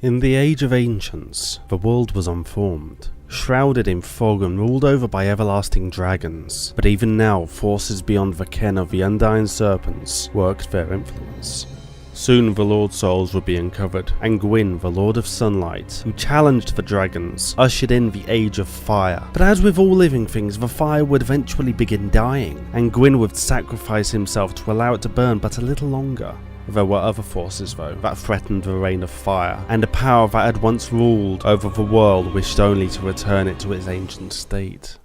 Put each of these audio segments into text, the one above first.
In the Age of Ancients, the world was unformed, shrouded in fog and ruled over by everlasting dragons, but even now forces beyond the ken of the Undying Serpents worked their influence. Soon the Lord Souls would be uncovered, and Gwyn, the Lord of Sunlight, who challenged the dragons, ushered in the Age of Fire. But as with all living things, the fire would eventually begin dying, and Gwyn would sacrifice himself to allow it to burn but a little longer. There were other forces though, that threatened the reign of fire, and a power that had once ruled over the world wished only to return it to its ancient state.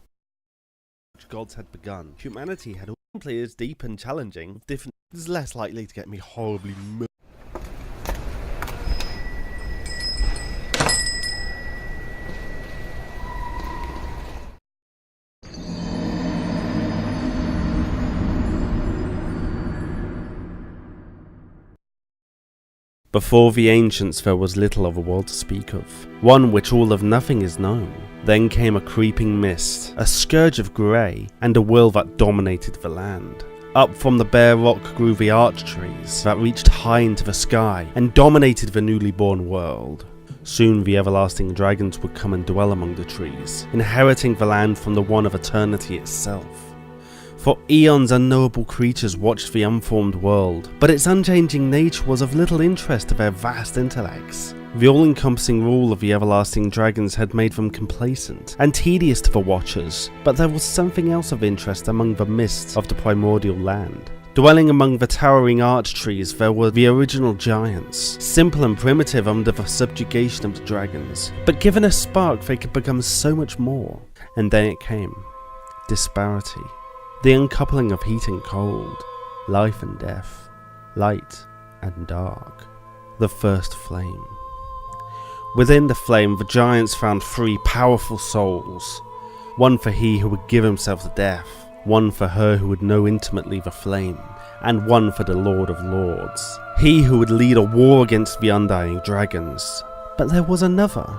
Gods had begun. Humanity had all players deep and challenging, different is less likely to get me horribly Before the ancients there was little of a world to speak of, one which all of nothing is known. Then came a creeping mist, a scourge of grey, and a will that dominated the land. Up from the bare rock grew the arch trees that reached high into the sky and dominated the newly born world. Soon the everlasting dragons would come and dwell among the trees, inheriting the land from the one of eternity itself. For eons unknowable creatures watched the unformed world, but its unchanging nature was of little interest to their vast intellects. The all-encompassing rule of the everlasting dragons had made them complacent and tedious to the watchers, but there was something else of interest among the mists of the primordial land. Dwelling among the towering arch trees there were the original giants, simple and primitive under the subjugation of the dragons, but given a spark they could become so much more. And then it came. Disparity. The uncoupling of heat and cold, life and death, light and dark. The first flame. Within the flame, the giants found three powerful souls. One for he who would give himself to death, one for her who would know intimately the flame, and one for the Lord of Lords. He who would lead a war against the undying dragons. But there was another.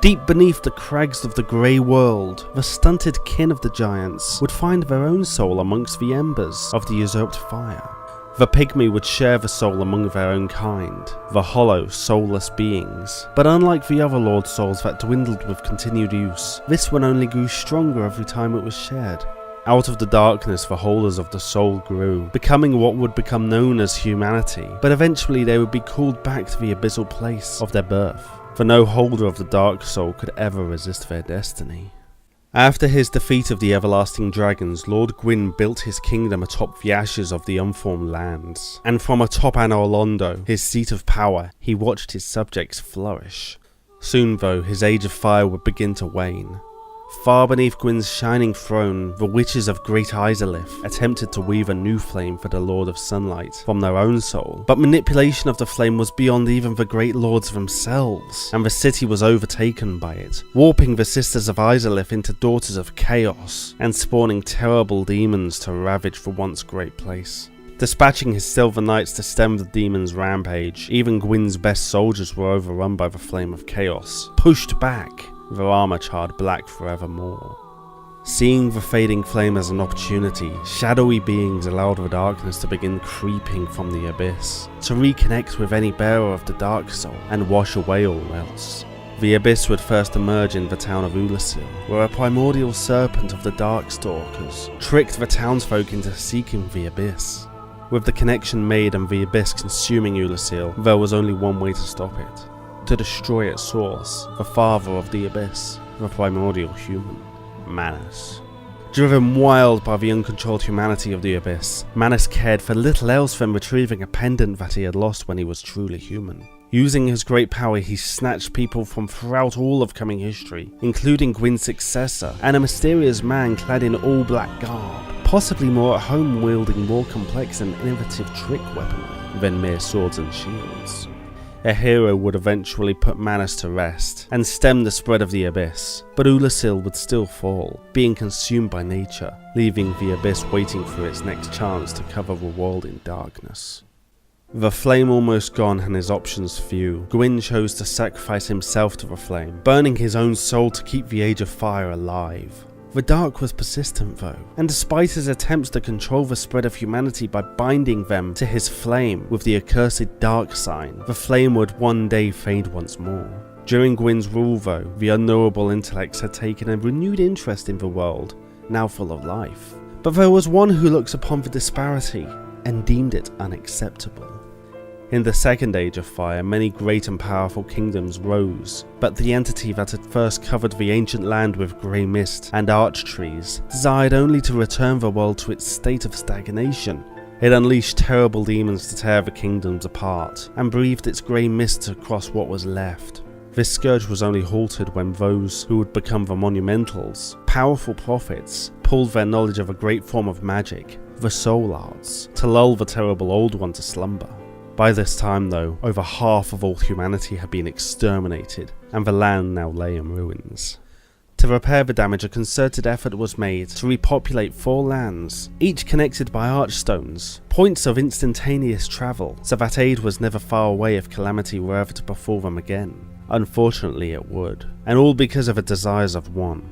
Deep beneath the crags of the grey world, the stunted kin of the giants would find their own soul amongst the embers of the usurped fire. The pygmy would share the soul among their own kind, the hollow, soulless beings. But unlike the other Lord Souls that dwindled with continued use, this one only grew stronger every time it was shared. Out of the darkness the holders of the soul grew, becoming what would become known as humanity, but eventually they would be called back to the abyssal place of their birth. For no holder of the dark soul could ever resist their destiny. After his defeat of the everlasting dragons, Lord Gwyn built his kingdom atop the ashes of the unformed lands, and from atop Anor Londo, his seat of power, he watched his subjects flourish. Soon though, his age of fire would begin to wane. Far beneath Gwyn's shining throne, the witches of Great Izalith attempted to weave a new flame for the Lord of Sunlight from their own soul, but manipulation of the flame was beyond even the great lords themselves, and the city was overtaken by it, warping the sisters of Izalith into daughters of chaos, and spawning terrible demons to ravage the once great place. Dispatching his silver knights to stem the demons' rampage, even Gwyn's best soldiers were overrun by the flame of chaos, pushed back, their armour charred black forevermore. Seeing the fading flame as an opportunity, shadowy beings allowed the darkness to begin creeping from the abyss, to reconnect with any bearer of the dark soul and wash away all else. The abyss would first emerge in the town of Ulasil, where a primordial serpent of the Darkstalkers tricked the townsfolk into seeking the abyss. With the connection made and the abyss consuming Ulasil, there was only one way to stop it. To destroy its source, the father of the abyss, the primordial human, Manus. Driven wild by the uncontrolled humanity of the abyss, Manus cared for little else than retrieving a pendant that he had lost when he was truly human. Using his great power, he snatched people from throughout all of coming history, including Gwyn's successor, and a mysterious man clad in all black garb, possibly more at home wielding more complex and innovative trick weaponry than mere swords and shields. A hero would eventually put Manus to rest and stem the spread of the abyss, but Ulasil would still fall, being consumed by nature, leaving the abyss waiting for its next chance to cover the world in darkness. The flame almost gone and his options few, Gwyn chose to sacrifice himself to the flame, burning his own soul to keep the Age of Fire alive. The dark was persistent though, and despite his attempts to control the spread of humanity by binding them to his flame with the accursed dark sign, the flame would one day fade once more. During Gwyn's rule though, the unknowable intellects had taken a renewed interest in the world, now full of life. But there was one who looks upon the disparity and deemed it unacceptable. In the Second Age of Fire, many great and powerful kingdoms rose, but the entity that had first covered the ancient land with grey mist and arch trees desired only to return the world to its state of stagnation. It unleashed terrible demons to tear the kingdoms apart, and breathed its grey mist across what was left. This scourge was only halted when those who would become the Monumentals, powerful prophets, pulled their knowledge of a great form of magic, the Soul Arts, to lull the terrible Old One to slumber. By this time though, over half of all humanity had been exterminated, and the land now lay in ruins. To repair the damage, a concerted effort was made to repopulate 4 lands, each connected by archstones, points of instantaneous travel, so that aid was never far away if calamity were ever to befall them again. Unfortunately it would, and all because of the desires of one.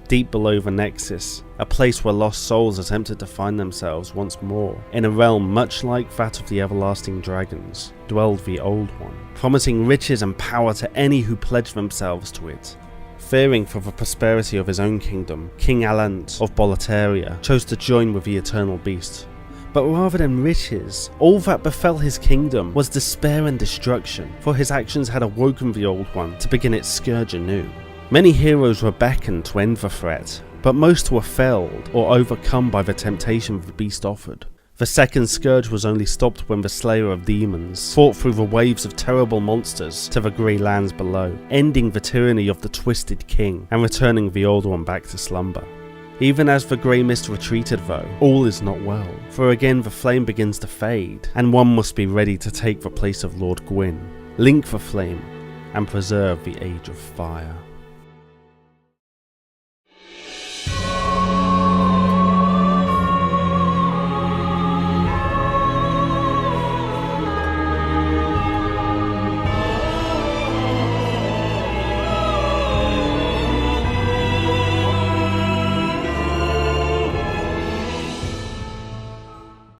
Deep below the Nexus, a place where lost souls attempted to find themselves once more, in a realm much like that of the everlasting dragons, dwelled the Old One, promising riches and power to any who pledged themselves to it. Fearing for the prosperity of his own kingdom, King Allant of Boletaria chose to join with the Eternal Beast. But rather than riches, all that befell his kingdom was despair and destruction, for his actions had awoken the Old One to begin its scourge anew. Many heroes were beckoned to end the threat, but most were felled or overcome by the temptation the beast offered. The second scourge was only stopped when the Slayer of Demons fought through the waves of terrible monsters to the grey lands below, ending the tyranny of the Twisted King and returning the Old One back to slumber. Even as the grey mist retreated though, all is not well, for again the flame begins to fade, and one must be ready to take the place of Lord Gwyn, link the flame, and preserve the Age of Fire.